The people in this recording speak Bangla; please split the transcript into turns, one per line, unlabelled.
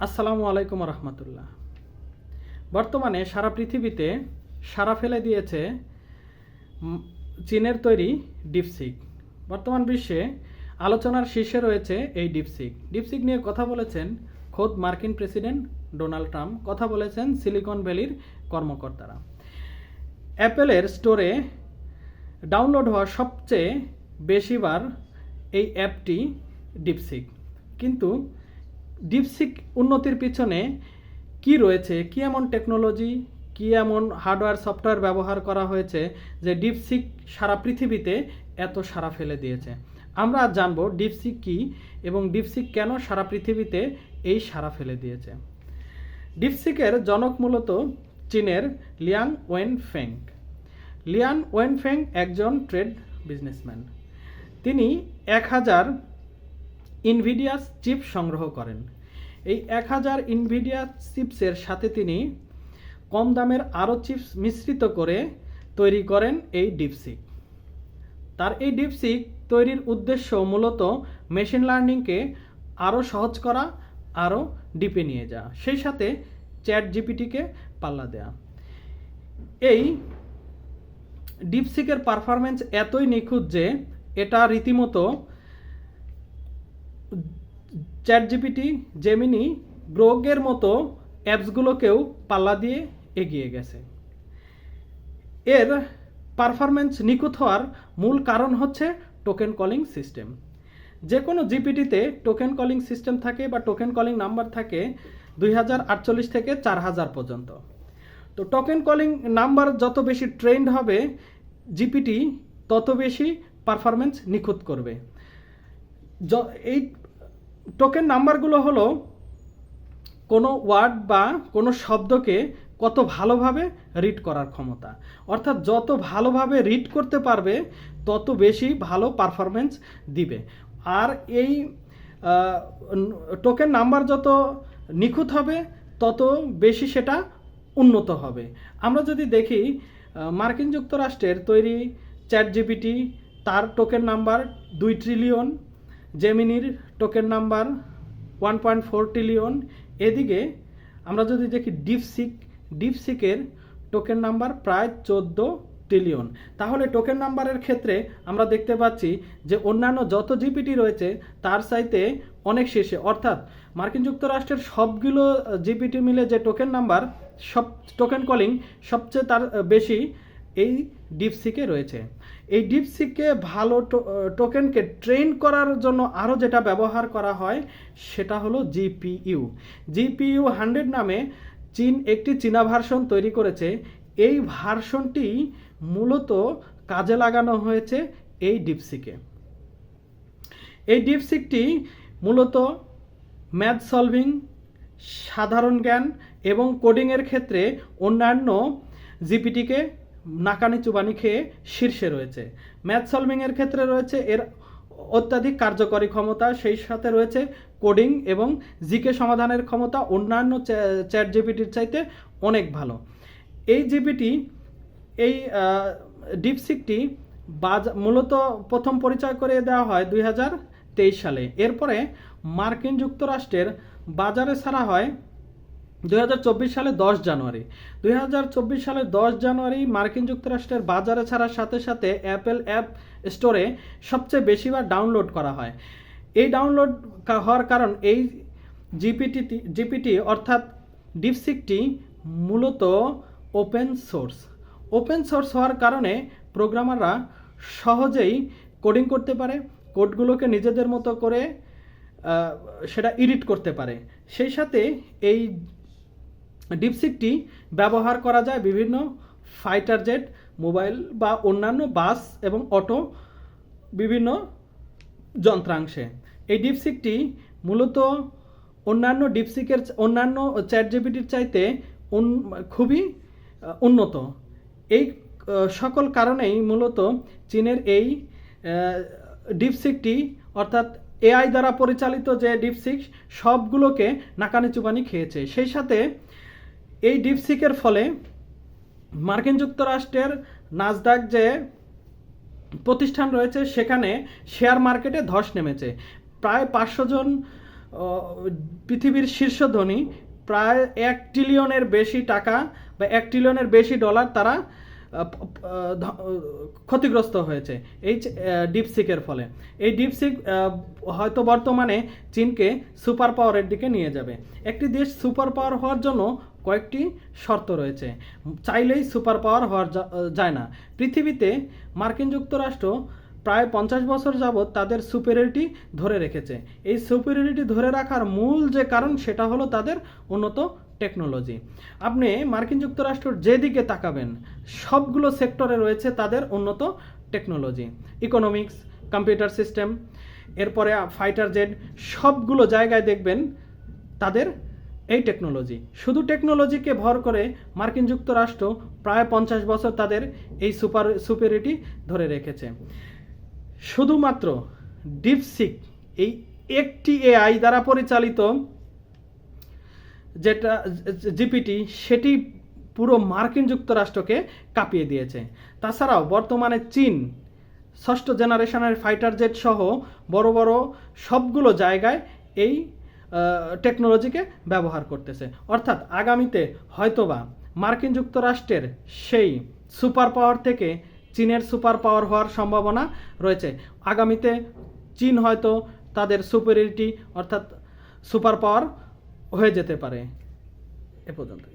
আসসালামু আলাইকুম রহমতুল্লাহ। বর্তমানে সারা পৃথিবীতে সাড়া ফেলে দিয়েছে চীনের তৈরি ডিপসিক। বর্তমান বিশ্বে আলোচনার শীর্ষে রয়েছে এই ডিপসিক। ডিপসিক নিয়ে কথা বলেছেন খোদ মার্কিন প্রেসিডেন্ট ডোনাল্ড ট্রাম্প, কথা বলেছেন সিলিকন ভ্যালির কর্মকর্তারা। অ্যাপেলের স্টোরে ডাউনলোড হওয়া সবচেয়ে বেশিবার এই অ্যাপটি ডিপসিক। কিন্তু ডিপসিক উন্নতির পিছনে কি রয়েছে, কি এমন টেকনোলজি, কি এমন হার্ডওয়্যার সফটওয়্যার ব্যবহার করা হয়েছে যে ডিপসিক সারা পৃথিবীতে এত সাড়া ফেলে দিয়েছে। আমরা আজ জানবো ডিপসিক কি এবং ডিপসিক কেন সারা পৃথিবীতে এই সাড়া ফেলে দিয়েছে। ডিপসিকের জনক মূলত চীনের লিয়াং ওয়েনফেং। লিয়াং ওয়েনফেং একজন ট্রেড বিজনেসম্যান। তিনি 1000 ইনভিডিয়া চিপ সংগ্রহ করেন। এই 1000 ইনভিডিয়া চিপসের সাথে তিনি কম দামের আরও চিপস মিশ্রিত করে তৈরি করেন এই ডিপসিক। তার এই ডিপসিক তৈরির উদ্দেশ্য মূলত মেশিন লার্নিংকে আরও সহজ করা, আরও ডিপে নিয়ে যাওয়া, সেই সাথে চ্যাট জিপিটিকে পাল্লা দেওয়া। এই ডিপসিকের পারফরমেন্স এতই নিখুঁত যে এটা রীতিমতো চ্যাট জিপিটি, জেমিনি, গ্রোগের মতো অ্যাপসগুলোকেও পাল্লা দিয়ে এগিয়ে গেছে। এর পারফরমেন্স নিখুঁত হওয়ার মূল কারণ হচ্ছে টোকেন কলিং সিস্টেম। যে কোনো জিপিটিতে টোকেন কলিং সিস্টেম থাকে বা টোকেন কলিং নাম্বার থাকে 2048 থেকে 4000 পর্যন্ত। তো টোকেন কলিং নাম্বার যত বেশি ট্রেন্ড হবে জিপিটি তত বেশি পারফরমেন্স নিখুঁত করবে। এই টোকেন নাম্বারগুলো হলো কোনো ওয়ার্ড বা কোনো শব্দকে কত ভালোভাবে রিড করার ক্ষমতা, অর্থাৎ যত ভালোভাবে রিড করতে পারবে তত বেশি ভালো পারফরমেন্স দিবে। আর এই টোকেন নাম্বার যত নিখুঁত হবে তত বেশি সেটা উন্নত হবে। আমরা যদি দেখি মার্কিন যুক্তরাষ্ট্রের তৈরি চ্যাট জিপিটি, তার টোকেন নাম্বার 2 ট্রিলিয়ন, জেমিনির টোকেন নাম্বার 1.4 ট্রিলিয়ন। এদিকে আমরা যদি দেখি ডিপসিকের টোকেন নাম্বার প্রায় 14 ট্রিলিয়ন। তাহলে টোকেন নাম্বারের ক্ষেত্রে আমরা দেখতে পাচ্ছি যে অন্যান্য যত জিপিটি রয়েছে তার চাইতে অনেক শীর্ষে, অর্থাৎ মার্কিন যুক্তরাষ্ট্রের সবগুলো জিপিটি মিলে যে টোকেন নাম্বার, সব টোকেন কলিং সবচেয়ে তার বেশি এই ডিপসিকে রয়েছে। এই ডিপসিকে ভালো টোকেনকে ট্রেন করার জন্য আরও যেটা ব্যবহার করা হয় সেটা হলো জিপিইউ। জিপিইউ 100 নামে চীন একটি চীনা ভার্সন তৈরি করেছে। এই ভার্সনটি মূলত কাজে লাগানো হয়েছে এই ডিপসিকে। এই ডিপসিকটি মূলত ম্যাথ সলভিং, সাধারণ জ্ঞান এবং কোডিংয়ের ক্ষেত্রে অন্যান্য জিপিটিকে নাকানি চুবানি খেয়ে শীর্ষে রয়েছে। ম্যাথ সলভিংয়ের ক্ষেত্রে রয়েছে এর অত্যাধিক কার্যকরী ক্ষমতা, সেই সাথে রয়েছে কোডিং এবং জিকে সমাধানের ক্ষমতা অন্যান্য চ্যাট জিপিটির চাইতে অনেক ভালো। এই জিপিটি, এই ডিপসিকটি মূলত প্রথম পরিচয় করে দেওয়া হয় 2023 সালে। এরপরে মার্কিন যুক্তরাষ্ট্রের বাজারে ছাড়া হয় 2024 সালে 10 জানুয়ারি। 2024 সালের 10 জানুয়ারি মার্কিন যুক্তরাষ্ট্রের বাজারে ছাড়ার সাথে সাথে অ্যাপেল অ্যাপ স্টোরে সবচেয়ে বেশিবার ডাউনলোড করা হয়। এই ডাউনলোড হওয়ার কারণ এই জিপিটি অর্থাৎ ডিপসিকটি মূলত ওপেন সোর্স হওয়ার কারণে প্রোগ্রামাররা সহজেই কোডিং করতে পারে, কোডগুলোকে নিজেদের মতো করে সেটা এডিট করতে পারে। সেই সাথে এই ডিপসিকটি ব্যবহার করা যায় বিভিন্ন ফাইটার জেট, মোবাইল বা অন্যান্য বাস এবং অটো বিভিন্ন যন্ত্রাংশে। এই ডিপসিকটি মূলত অন্যান্য চ্যাট জিপিটির চাইতে খুবই উন্নত। এই সকল কারণেই মূলত চীনের এই ডিপসিকটি অর্থাৎ এআই দ্বারা পরিচালিত যে ডিপসিক সবগুলোকে নাকানি চুবানি খেয়েছে। সেই সাথে এই ডিপসিকের ফলে মার্কিন যুক্তরাষ্ট্রের নাসডাক যে প্রতিষ্ঠান রয়েছে সেখানে শেয়ার মার্কেটে ধস নেমেছে। প্রায় 500 জন পৃথিবীর শীর্ষ ধনী, প্রায় 1 ট্রিলিয়নের বেশি টাকা বা 1 ট্রিলিয়নের বেশি ডলার তারা ক্ষতিগ্রস্ত হয়েছে এই ডিপসিকের ফলে। এই ডিপসিক হয়তো বর্তমানে চীনকে সুপার পাওয়ারের দিকে নিয়ে যাবে। একটি দেশ সুপার পাওয়ার হওয়ার জন্য কয়েকটি শর্ত রয়েছে, চাইলেই সুপার পাওয়ার হওয়া যায় না। পৃথিবীতে মার্কিন যুক্তরাষ্ট্র প্রায় 50 বছর যাবৎ তাদের সুপেরিয়রিটি ধরে রেখেছে। এই সুপেরিয়রিটি ধরে রাখার মূল যে কারণ সেটা হলো তাদের উন্নত টেকনোলজি। আপনি মার্কিন যুক্তরাষ্ট্রের যেদিকে তাকাবেন সবগুলো সেক্টরে রয়েছে তাদের উন্নত টেকনোলজি, ইকোনমিক্স, কম্পিউটার সিস্টেম, এরপরে ফাইটার জেট, সবগুলো জায়গায় দেখবেন তাদের এই টেকনোলজি। শুধু টেকনোলজিকে ভর করে মার্কিন যুক্তরাষ্ট্র প্রায় 50 বছর তাদের এই সুপেরিয়রিটি ধরে রেখেছে। শুধুমাত্র ডিপসিক এই একটি এআই দ্বারা পরিচালিত যেটা জিপিটি, সেটি পুরো মার্কিন যুক্তরাষ্ট্রকে কাঁপিয়ে দিয়েছে। তাছাড়াও বর্তমানে চীন 6ষ্ঠ জেনারেশনের ফাইটার জেট সহ বড় বড় সবগুলো জায়গায় এই টেকনোলজিকে ব্যবহার করতেছে। অর্থাৎ আগামীতে হয়তোবা মার্কিন যুক্তরাষ্ট্রের সেই সুপার পাওয়ার থেকে চীনের সুপার পাওয়ার হওয়ার সম্ভাবনা রয়েছে। আগামীতে চীন হয়তো তাদের সুপেরিয়রিটি অর্থাৎ সুপার পাওয়ার হয়ে যেতে পারে। এ পর্যন্ত।